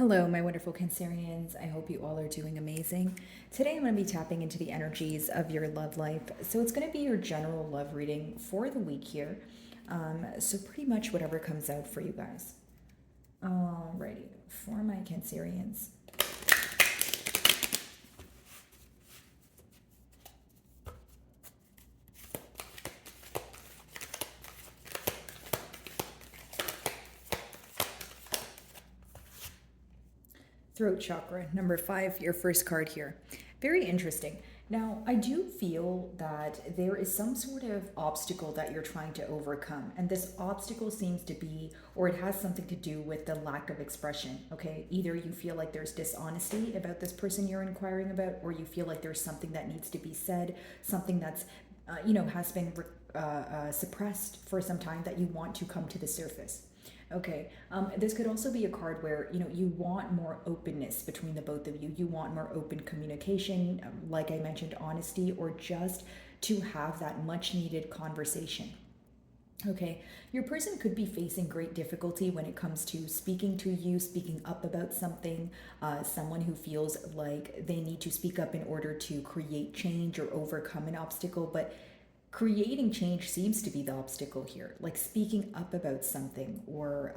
Hello, my wonderful Cancerians. I hope you all are doing amazing. Today I'm going to be tapping into the energies of your love life. So it's going to be your general love reading for the week here. So pretty much whatever comes out for you guys. Alrighty, for my Cancerians. Throat chakra, number 5, your first card here. Very interesting. Now, I do feel that there is some sort of obstacle that you're trying to overcome. And this obstacle seems to be, or it has something to do with the lack of expression, okay? Either you feel like there's dishonesty about this person you're inquiring about, or you feel like there's something that needs to be said, something that's, has been suppressed for some time that you want to come to the surface. Okay. This could also be a card where you want more openness between the both of you. You want more open communication, like I mentioned, honesty, or just to have that much needed conversation. Okay, your person could be facing great difficulty when it comes to speaking to you, speaking up about something. Someone who feels like they need to speak up in order to create change or overcome an obstacle, but creating change seems to be the obstacle here, like speaking up about something or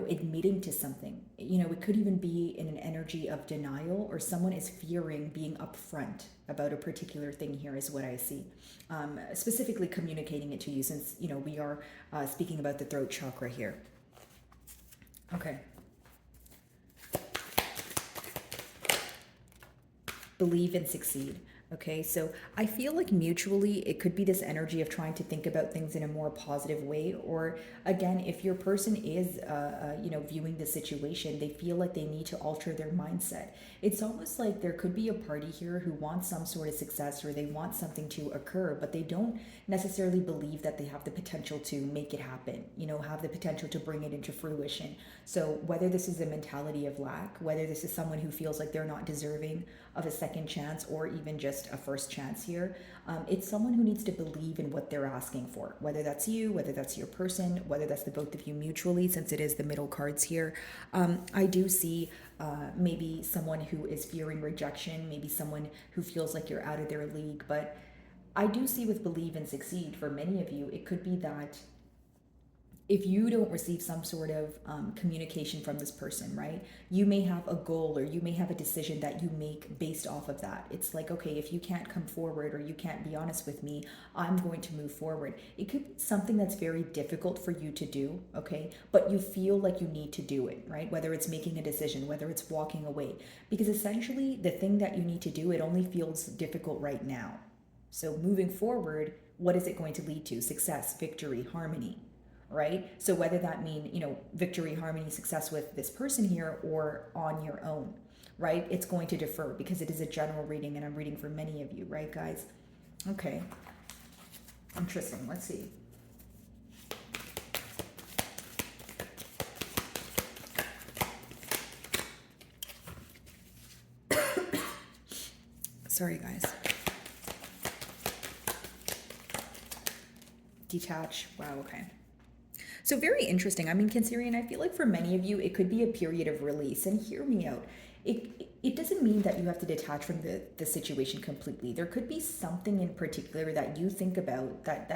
admitting to something. It could even be in an energy of denial, or someone is fearing being upfront about a particular thing here is what I see. Specifically communicating it to you, since we are speaking about the throat chakra here. Okay. Believe and succeed. Okay, so I feel like mutually it could be this energy of trying to think about things in a more positive way. Or again, if your person is, viewing the situation, they feel like they need to alter their mindset. It's almost like there could be a party here who wants some sort of success, or they want something to occur, but they don't necessarily believe that they have the potential to make it happen, have the potential to bring it into fruition. So whether this is a mentality of lack, whether this is someone who feels like they're not deserving of a second chance, or even just a first chance here, it's someone who needs to believe in what they're asking for, whether that's you, whether that's your person, whether that's the both of you mutually, since it is the middle cards here. I do see maybe someone who is fearing rejection, maybe someone who feels like you're out of their league, but I do see with believe and succeed, for many of you, it could be that if you don't receive some sort of communication from this person, right, you may have a goal, or you may have a decision that you make based off of that. It's like, okay, if you can't come forward, or you can't be honest with me, I'm going to move forward. It could be something that's very difficult for you to do, okay, but you feel like you need to do it, right? Whether it's making a decision, whether it's walking away, because essentially the thing that you need to do, it only feels difficult right now. So moving forward, what is it going to lead to? Success, victory, harmony, right? So whether that mean, victory, harmony, success with this person here, or on your own, right? It's going to differ because it is a general reading, and I'm reading for many of you, right, guys? Okay. Interesting. Let's see. Sorry, guys. Detach. Wow, okay. So very interesting. I mean, Cancerian, I feel like for many of you, it could be a period of release. And hear me out. It doesn't mean that you have to detach from the situation completely. There could be something in particular that you think about that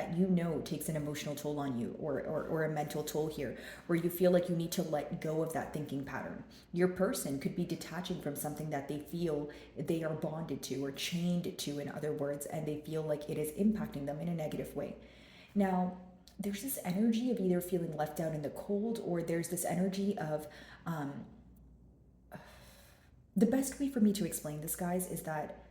takes an emotional toll on you, or a mental toll here, where you feel like you need to let go of that thinking pattern. Your person could be detaching from something that they feel they are bonded to, or chained to, in other words, and they feel like it is impacting them in a negative way. Now, there's this energy of either feeling left out in the cold, or there's this energy of the best way for me to explain this, guys, is that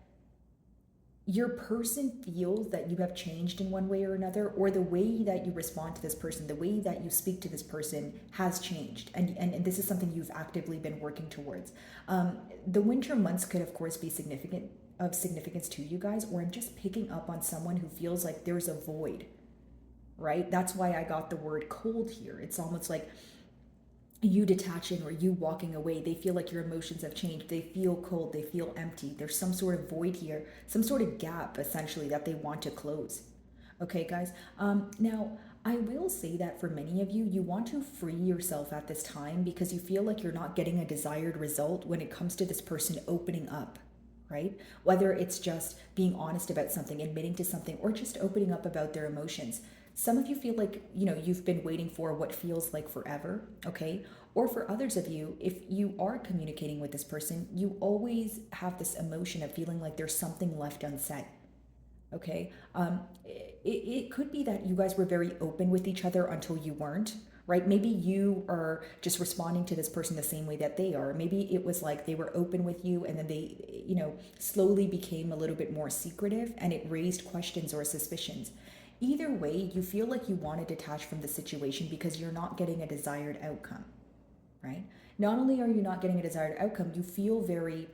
your person feels that you have changed in one way or another, or the way that you respond to this person, the way that you speak to this person has changed. And this is something you've actively been working towards. The winter months could, of course, be significance to you guys, or I'm just picking up on someone who feels like there's a void, right? That's why I got the word cold here. It's almost like you detaching, or you walking away. They feel like your emotions have changed. They feel cold. They feel empty. There's some sort of void here, some sort of gap, essentially, that they want to close. Okay, guys. Now, I will say that for many of you, you want to free yourself at this time because you feel like you're not getting a desired result when it comes to this person opening up, right? Whether it's just being honest about something, admitting to something, or just opening up about their emotions. Some of you feel like, you've been waiting for what feels like forever, okay? Or for others of you, if you are communicating with this person, you always have this emotion of feeling like there's something left unsaid. Okay. It could be that you guys were very open with each other until you weren't, right? Maybe you are just responding to this person the same way that they are. Maybe it was like they were open with you and then they, slowly became a little bit more secretive and it raised questions or suspicions. Either way, you feel like you want to detach from the situation because you're not getting a desired outcome, right? Not only are you not getting a desired outcome, you feel very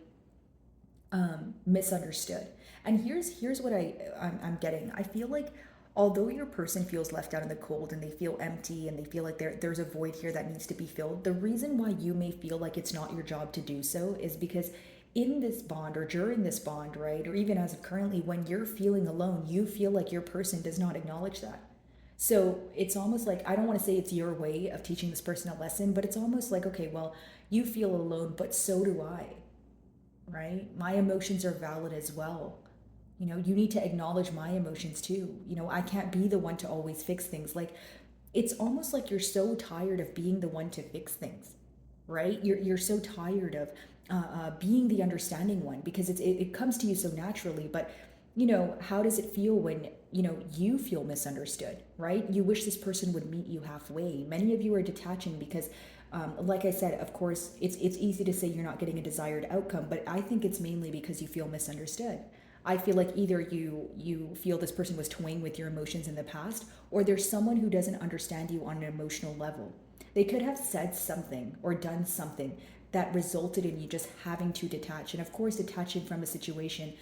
misunderstood. And here's what I'm getting. I feel like although your person feels left out in the cold and they feel empty and they feel like there's a void here that needs to be filled, the reason why you may feel like it's not your job to do so is because in this bond or during this bond, right, or even as of currently, when you're feeling alone, you feel like your person does not acknowledge that. So it's almost like, I don't want to say it's your way of teaching this person a lesson, but it's almost like, okay, well, you feel alone, but so do I, right? My emotions are valid as well. You need to acknowledge my emotions too. I can't be the one to always fix things. Like, it's almost like you're so tired of being the one to fix things, right? You're so tired of being the understanding one because it comes to you so naturally. But how does it feel when you feel misunderstood, right? You wish this person would meet you halfway. Many of you are detaching because like I said, of course, it's easy to say you're not getting a desired outcome, but I think it's mainly because you feel misunderstood. I feel like either you feel this person was toying with your emotions in the past, or there's someone who doesn't understand you on an emotional level. They could have said something or done something that resulted in you just having to detach. And of course, detaching from a situation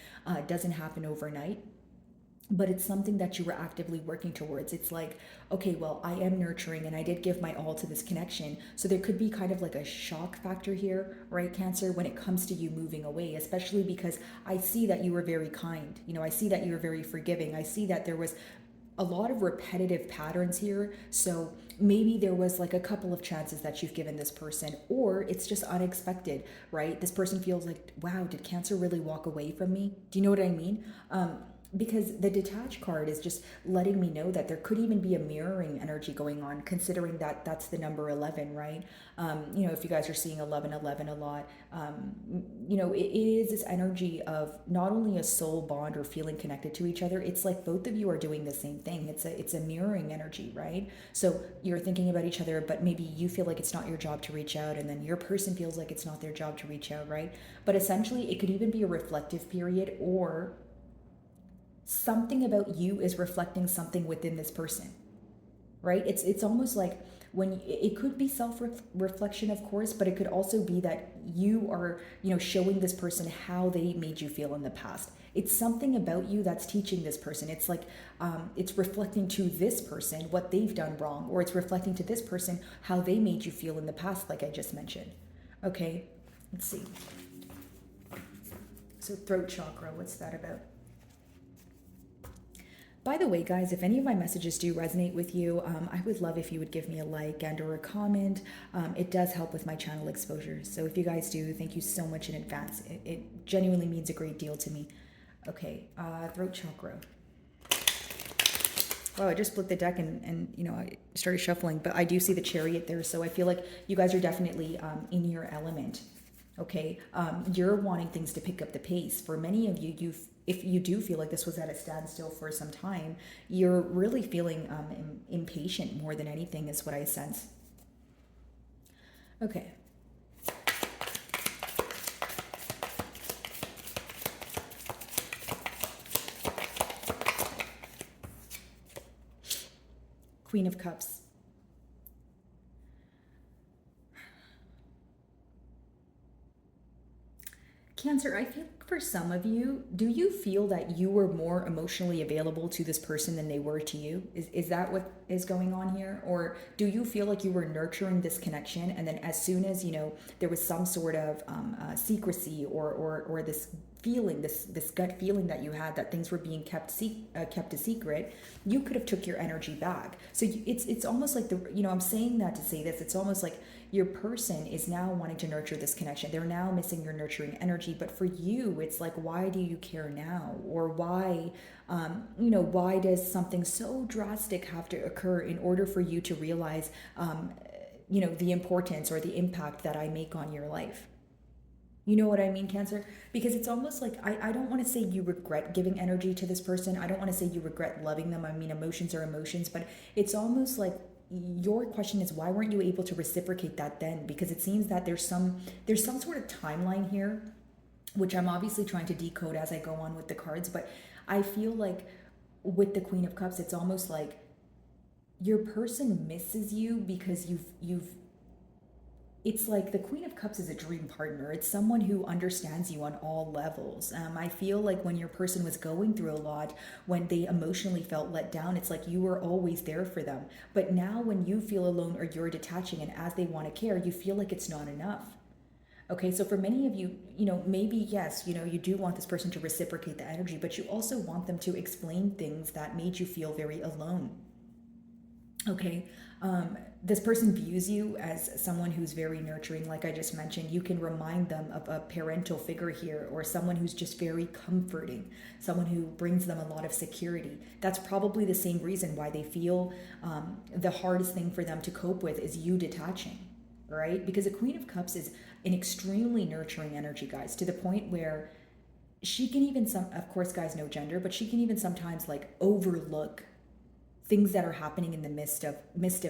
doesn't happen overnight, but it's something that you were actively working towards. It's like, okay, well, I am nurturing and I did give my all to this connection. So there could be kind of like a shock factor here, right, Cancer, when it comes to you moving away, especially because I see that you were very kind. I see that you were very forgiving. I see that there was a lot of repetitive patterns here. So maybe there was like a couple of chances that you've given this person, or it's just unexpected, right? This person feels like, wow, did Cancer really walk away from me? Do you know what I mean? Because the detach card is just letting me know that there could even be a mirroring energy going on, considering that that's the number 11, right? If you guys are seeing 1111 a lot, it is this energy of not only a soul bond or feeling connected to each other. It's like both of you are doing the same thing. It's a mirroring energy, right? So you're thinking about each other, but maybe you feel like it's not your job to reach out, and then your person feels like it's not their job to reach out, right? But essentially, it could even be a reflective period, or something about you is reflecting something within this person, right? It's almost like, when it could be self reflection, of course, but it could also be that you are showing this person how they made you feel in the past. It's something about you that's teaching this person. It's like it's reflecting to this person what they've done wrong, or it's reflecting to this person how they made you feel in the past, like I just mentioned. Okay, let's see. So throat chakra, what's that about? By the way, guys, if any of my messages do resonate with you, I would love if you would give me a like and or a comment. It does help with my channel exposure. So if you guys do, thank you so much in advance. It genuinely means a great deal to me. Okay, throat chakra. Wow, I just split the deck and I started shuffling, but I do see the Chariot there. So I feel like you guys are definitely in your element. Okay, you're wanting things to pick up the pace. For many of you, if you do feel like this was at a standstill for some time, you're really feeling impatient more than anything, is what I sense. Okay. Queen of Cups. Cancer, I feel like for some of you, do you feel that you were more emotionally available to this person than they were to you? Is that what is going on here? Or do you feel like you were nurturing this connection, and then as soon as, there was some sort of secrecy, or this feeling, this gut feeling that you had that things were being kept a secret, you could have took your energy back. So it's almost like I'm saying that to say this. It's almost like your person is now wanting to nurture this connection. They're now missing your nurturing energy. But for you, it's like, why do you care now? Or why does something so drastic have to occur in order for you to realize, the importance or the impact that I make on your life? You know what I mean, Cancer? Because it's almost like, I don't want to say you regret giving energy to this person. I don't want to say you regret loving them. I mean, emotions are emotions, but it's almost like your question is, why weren't you able to reciprocate that then? Because it seems that there's some sort of timeline here, which I'm obviously trying to decode as I go on with the cards, but I feel like with the Queen of Cups, it's almost like your person misses you because you've it's like the Queen of Cups is a dream partner. It's someone who understands you on all levels. I feel like when your person was going through a lot, when they emotionally felt let down, it's like you were always there for them. But now when you feel alone or you're detaching, and as they want to care, you feel like it's not enough. Okay, so for many of you, maybe yes, you do want this person to reciprocate the energy, but you also want them to explain things that made you feel very alone. Okay. This person views you as someone who's very nurturing, like I just mentioned. You can remind them of a parental figure here, or someone who's just very comforting, someone who brings them a lot of security. That's probably the same reason why they feel the hardest thing for them to cope with is you detaching, right? Because a Queen of Cups is an extremely nurturing energy, guys, to the point where she can even, of course, guys, no gender, but she can even sometimes like overlook things that are happening in the midst of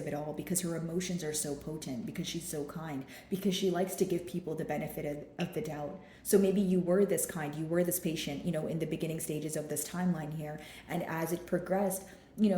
it all, because her emotions are so potent, because she's so kind, because she likes to give people the benefit of the doubt. So maybe you were this kind, you were this patient, in the beginning stages of this timeline here, and as it progressed,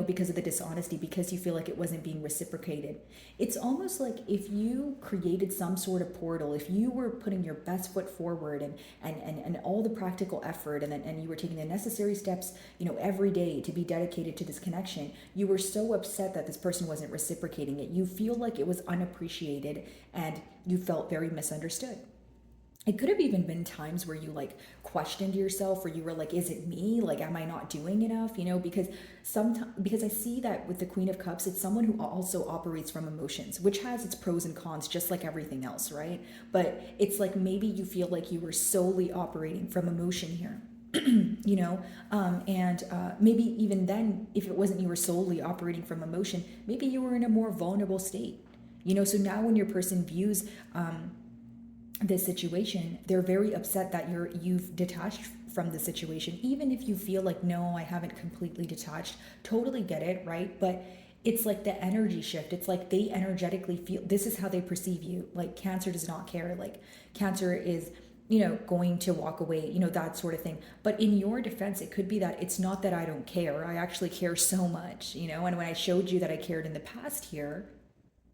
because of the dishonesty, because you feel like it wasn't being reciprocated. It's almost like if you created some sort of portal, if you were putting your best foot forward, and all the practical effort, and you were taking the necessary steps, every day to be dedicated to this connection, you were so upset that this person wasn't reciprocating it. You feel like it was unappreciated, and you felt very misunderstood. It could have even been times where you like questioned yourself, or you were like, is it me, like am I not doing enough, because sometimes, because I see that with the Queen of Cups, it's someone who also operates from emotions, which has its pros and cons just like everything else, right? But it's like maybe you feel like you were solely operating from emotion here. And maybe even then, if it wasn't you were solely operating from emotion, maybe you were in a more vulnerable state. So now when your person views this situation, they're very upset that you've detached from the situation, even if you feel like, no, I haven't completely detached. Totally get it, right? But it's like the energy shift. It's like they energetically feel this is how they perceive you. Like Cancer does not care. Like Cancer is going to walk away, that sort of thing. But in your defense, it could be that it's not that I don't care. I actually care so much, and when I showed you that I cared in the past here,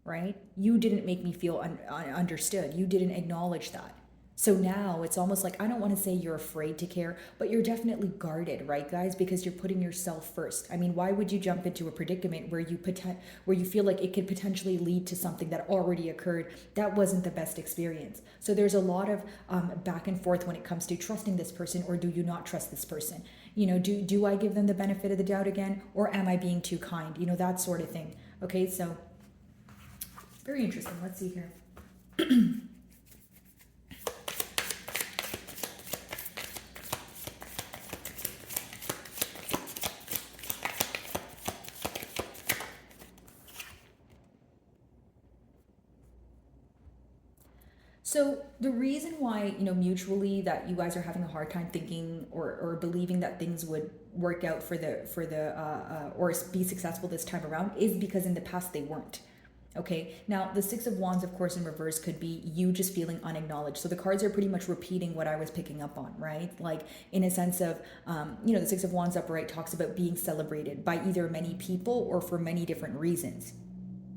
right? You didn't make me feel understood. You didn't acknowledge that. So now it's almost like, I don't want to say you're afraid to care, but you're definitely guarded, right, guys? Because you're putting yourself first. I mean, why would you jump into a predicament where you feel like it could potentially lead to something that already occurred? That wasn't the best experience. So there's a lot of back and forth when it comes to trusting this person, or do you not trust this person? Do I give them the benefit of the doubt again, or am I being too kind? That sort of thing. Okay, so very interesting. Let's see here. So the reason why, mutually that you guys are having a hard time thinking, or believing that things would work out or be successful this time around, is because in the past they weren't. Okay, now the Six of Wands, of course, in reverse could be you just feeling unacknowledged. So the cards are pretty much repeating what I was picking up on, right? Like in a sense of, the Six of Wands upright talks about being celebrated by either many people or for many different reasons.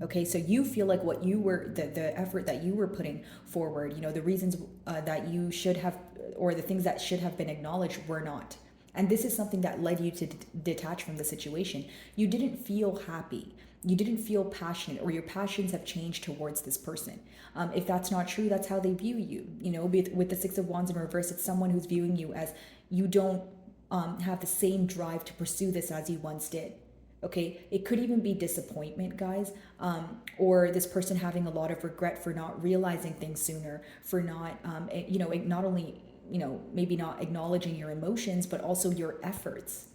Okay, so you feel like what you were, the effort that you were putting forward, the reasons that you should have, or the things that should have been acknowledged were not. And this is something that led you to detach from the situation. You didn't feel happy. You didn't feel passionate, or your passions have changed towards this person. If that's not true, that's how they view you. With the Six of Wands in reverse, it's someone who's viewing you as you don't have the same drive to pursue this as you once did. Okay, it could even be disappointment, guys, or this person having a lot of regret for not realizing things sooner, for not, not only, maybe not acknowledging your emotions, but also your efforts.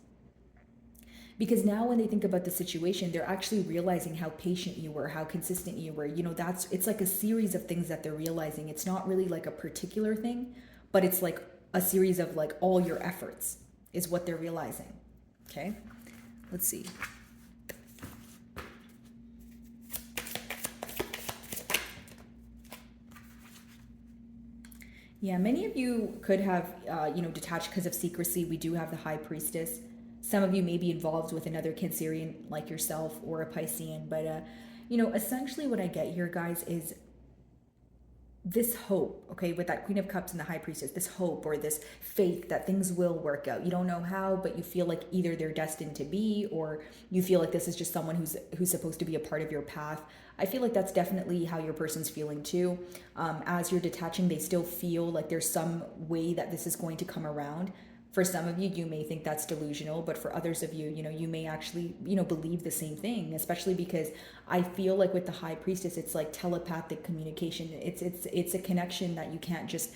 Because now when they think about the situation, they're actually realizing how patient you were, how consistent you were. It's like a series of things that they're realizing. It's not really like a particular thing, but it's like a series of like all your efforts is what they're realizing. Okay, let's see. Yeah, many of you could have, detached because of secrecy. We do have the High Priestess. Some of you may be involved with another Cancerian like yourself or a Piscean. But, essentially what I get here, guys, is this hope, okay, with that Queen of Cups and the High Priestess, this hope or this faith that things will work out. You don't know how, but you feel like either they're destined to be, or you feel like this is just someone who's supposed to be a part of your path. I feel like that's definitely how your person's feeling too. As you're detaching, they still feel like there's some way that this is going to come around. For some of you, you may think that's delusional, but for others of you, you may actually, believe the same thing, especially because I feel like with the High Priestess, it's like telepathic communication. It's a connection that you can't just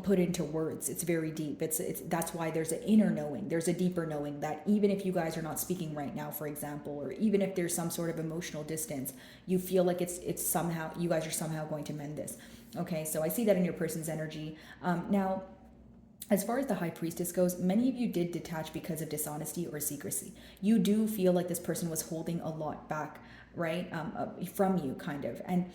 put into words. It's very deep. That's why there's an inner knowing. There's a deeper knowing that even if you guys are not speaking right now, for example, or even if there's some sort of emotional distance, you feel like it's somehow, you guys are somehow going to mend this. Okay, so I see that in your person's energy. Now, as far as the High Priestess goes, many of you did detach because of dishonesty or secrecy. You do feel like this person was holding a lot back, right, from you, kind of. And,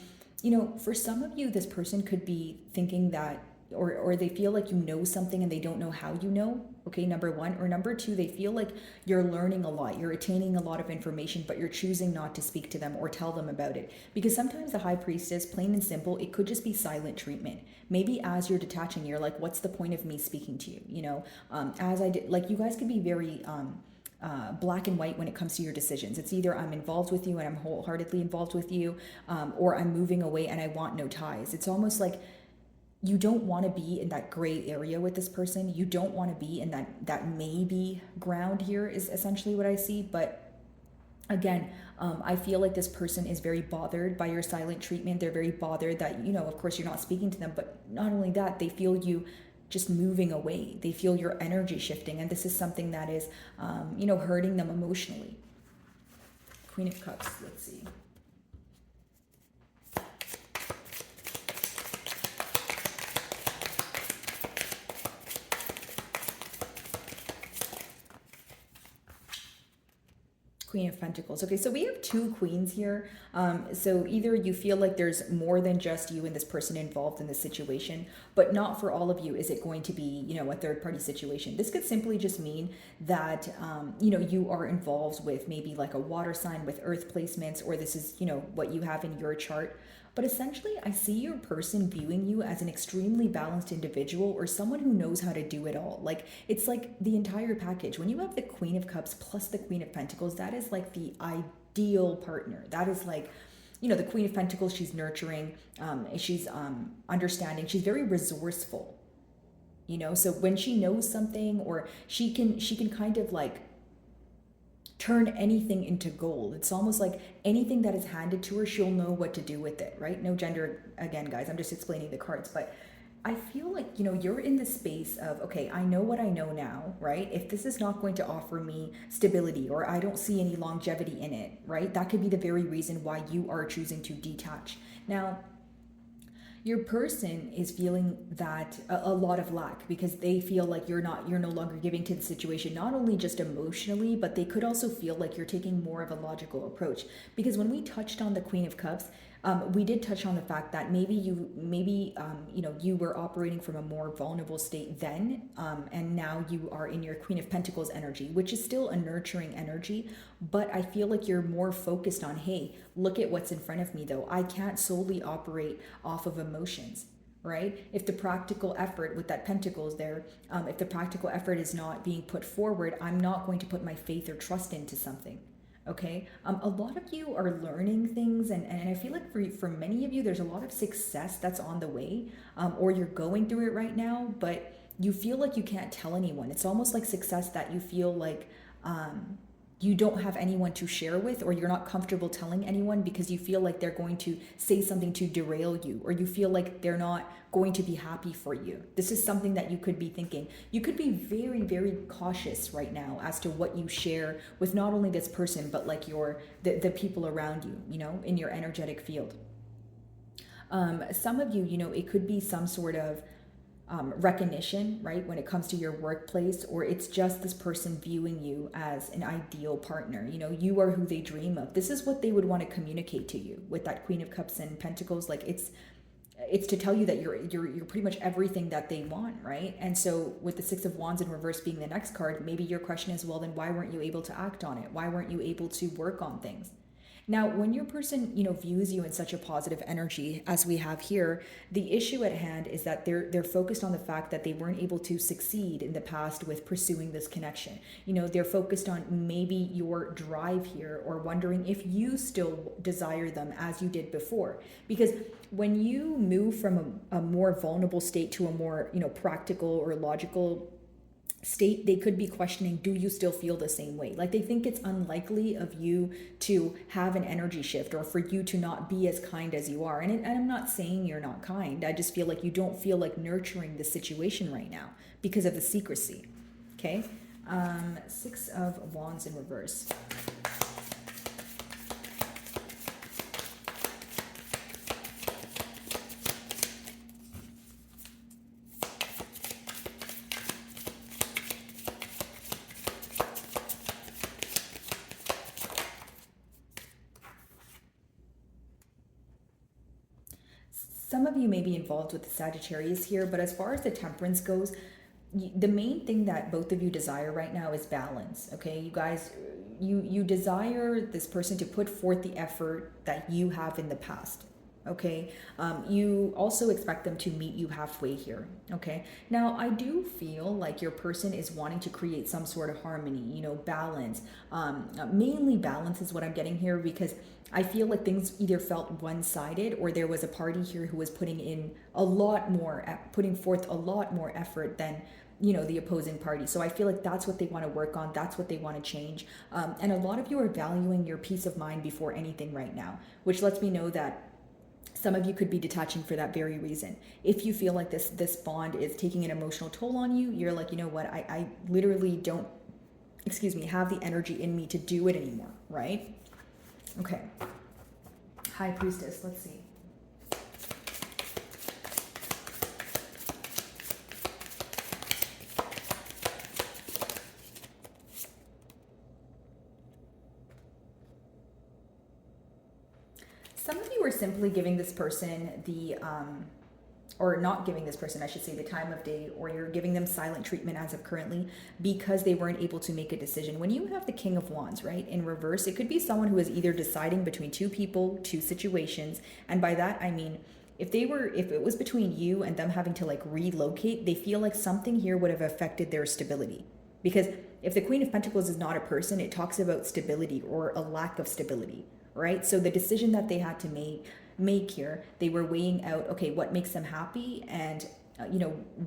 for some of you, this person could be thinking that, or they feel like you know something and they don't know how you know, okay, number one. Or number two, they feel like you're learning a lot, you're attaining a lot of information, but you're choosing not to speak to them or tell them about it. Because sometimes the High Priestess, plain and simple, it could just be silent treatment. Maybe as you're detaching, you're like, what's the point of me speaking to you? As I did, like, you guys could be very black and white when it comes to your decisions. It's either I'm involved with you and I'm wholeheartedly involved with you, or I'm moving away and I want no ties. It's almost like you don't want to be in that gray area with this person. You don't want to be in that maybe ground here, is essentially what I see. But again, I feel like this person is very bothered by your silent treatment. They're very bothered that, of course, you're not speaking to them. But not only that, they feel you just moving away. They feel your energy shifting. And this is something that is, hurting them emotionally. Queen of Cups, let's see. Queen of Pentacles. Okay, so we have two queens here. So either you feel like there's more than just you and this person involved in the situation, but not for all of you is it going to be, a third party situation. This could simply just mean that, you are involved with maybe like a water sign with earth placements, or this is, what you have in your chart. But essentially, I see your person viewing you as an extremely balanced individual, or someone who knows how to do it all. Like, it's like the entire package. When you have the Queen of Cups plus the Queen of Pentacles, that is like the ideal partner. That is like, the Queen of Pentacles, she's nurturing, she's understanding, she's very resourceful. So when she knows something, or she can kind of like turn anything into gold. It's almost like anything that is handed to her, she'll know what to do with it, right? No gender, again, guys, I'm just explaining the cards, but I feel like, you're in the space of, okay, I know what I know now, right? If this is not going to offer me stability, or I don't see any longevity in it, right? That could be the very reason why you are choosing to detach. Now, your person is feeling that a lot of lack, because they feel like you're no longer giving to the situation, not only just emotionally, but they could also feel like you're taking more of a logical approach. Because when we touched on the Queen of Cups, We did touch on the fact that maybe you were operating from a more vulnerable state then, and now you are in your Queen of Pentacles energy, which is still a nurturing energy, but I feel like you're more focused on, hey, look at what's in front of me though. I can't solely operate off of emotions, right? If the practical effort with that pentacles there, if the practical effort is not being put forward, I'm not going to put my faith or trust into something. Okay, a lot of you are learning things, and I feel like for many of you, there's a lot of success that's on the way, or you're going through it right now, but you feel like you can't tell anyone. It's almost like success that you feel like you don't have anyone to share with, or you're not comfortable telling anyone because you feel like they're going to say something to derail you, or you feel like they're not going to be happy for you. This is something that you could be thinking. You could be very, very cautious right now as to what you share with not only this person, but like the people around you, in your energetic field. Some of you, it could be some sort of recognition, right, when it comes to your workplace, or it's just this person viewing you as an ideal partner. You are who they dream of. This is what they would want to communicate to you with that Queen of Cups and Pentacles. Like it's to tell you that you're pretty much everything that they want, right? And so with the Six of Wands in reverse being the next card, maybe your question is, well, then why weren't you able to act on it? Why weren't you able to work on things? Now, when your person, views you in such a positive energy as we have here, the issue at hand is that they're focused on the fact that they weren't able to succeed in the past with pursuing this connection. They're focused on maybe your drive here, or wondering if you still desire them as you did before. Because when you move from a more vulnerable state to a more, practical or logical state, they could be questioning, do you still feel the same way? Like they think it's unlikely of you to have an energy shift, or for you to not be as kind as you are. And I'm not saying you're not kind. I just feel like you don't feel like nurturing the situation right now because of the secrecy. Okay. Six of Wands in reverse. Some of you may be involved with the Sagittarius here, but as far as the Temperance goes, the main thing that both of you desire right now is balance. Okay, you guys, you desire this person to put forth the effort that you have in the past. Okay, you also expect them to meet you halfway here. Okay, now I do feel like your person is wanting to create some sort of harmony, balance. Mainly balance is what I'm getting here, because I feel like things either felt one-sided, or there was a party here who was putting forth a lot more effort than the opposing party. So I feel like that's what they want to work on. That's what they want to change. And a lot of you are valuing your peace of mind before anything right now, which lets me know that some of you could be detaching for that very reason. If you feel like this bond is taking an emotional toll on you, you're like, you know what, I literally don't, have the energy in me to do it anymore, right? Okay. High Priestess, let's see. Some of you are simply giving this person or not giving this person, I should say, the time of day, or you're giving them silent treatment as of currently because they weren't able to make a decision. When you have the King of Wands, right, in reverse, it could be someone who is either deciding between two people, two situations. And by that, I mean, if it was between you and them having to like relocate, they feel like something here would have affected their stability. Because if the Queen of Pentacles is not a person, it talks about stability or a lack of stability, right? So the decision that they had to make here, they were weighing out, okay, what makes them happy, and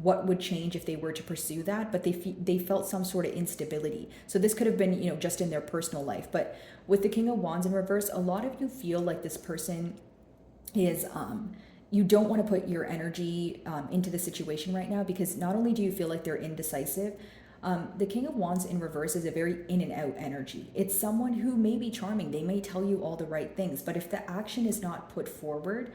what would change if they were to pursue that, but they felt some sort of instability. So this could have been just in their personal life. But with the King of Wands in reverse, a lot of you feel like this person is you don't want to put your energy into the situation right now, because not only do you feel like they're indecisive, The King of Wands in reverse is a very in and out energy. It's someone who may be charming. They may tell you all the right things, but if the action is not put forward,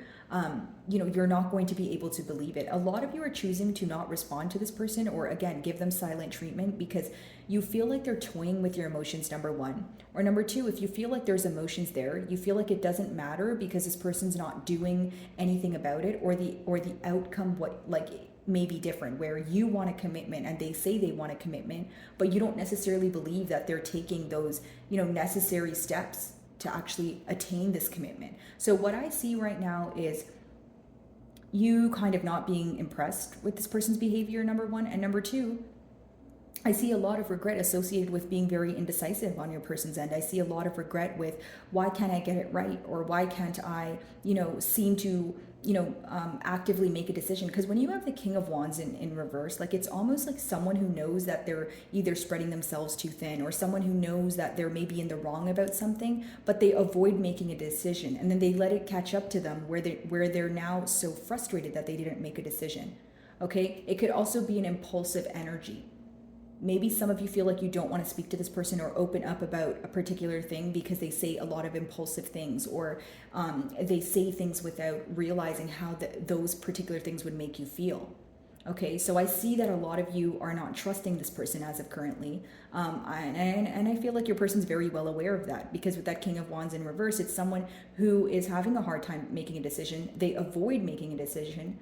you're not going to be able to believe it. A lot of you are choosing to not respond to this person, or again, give them silent treatment because you feel like they're toying with your emotions, number one. Or number two, if you feel like there's emotions there, you feel like it doesn't matter because this person's not doing anything about it, or the outcome, what like may be different, where you want a commitment and they say they want a commitment, but you don't necessarily believe that they're taking those necessary steps to actually attain this commitment. So what I see right now is you kind of not being impressed with this person's behavior, number one. And number two, I see a lot of regret associated with being very indecisive on your person's end. I see a lot of regret with, why can't I get it right? Or why can't I, seem to, actively make a decision? Because when you have the King of Wands in reverse, like it's almost like someone who knows that they're either spreading themselves too thin, or someone who knows that they're maybe in the wrong about something, but they avoid making a decision. And then they let it catch up to them where they're now so frustrated that they didn't make a decision. Okay. It could also be an impulsive energy. Maybe some of you feel like you don't want to speak to this person or open up about a particular thing because they say a lot of impulsive things, or they say things without realizing how those particular things would make you feel. Okay, so I see that a lot of you are not trusting this person as of currently. And I feel like your person's very well aware of that, because with that King of Wands in reverse, it's someone who is having a hard time making a decision. They avoid making a decision,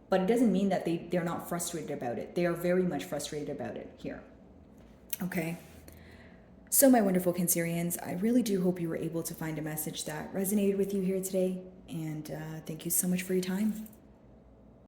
but it doesn't mean that they're not frustrated about it. They are very much frustrated about it here. Okay. So my wonderful Cancerians, I really do hope you were able to find a message that resonated with you here today. And thank you so much for your time.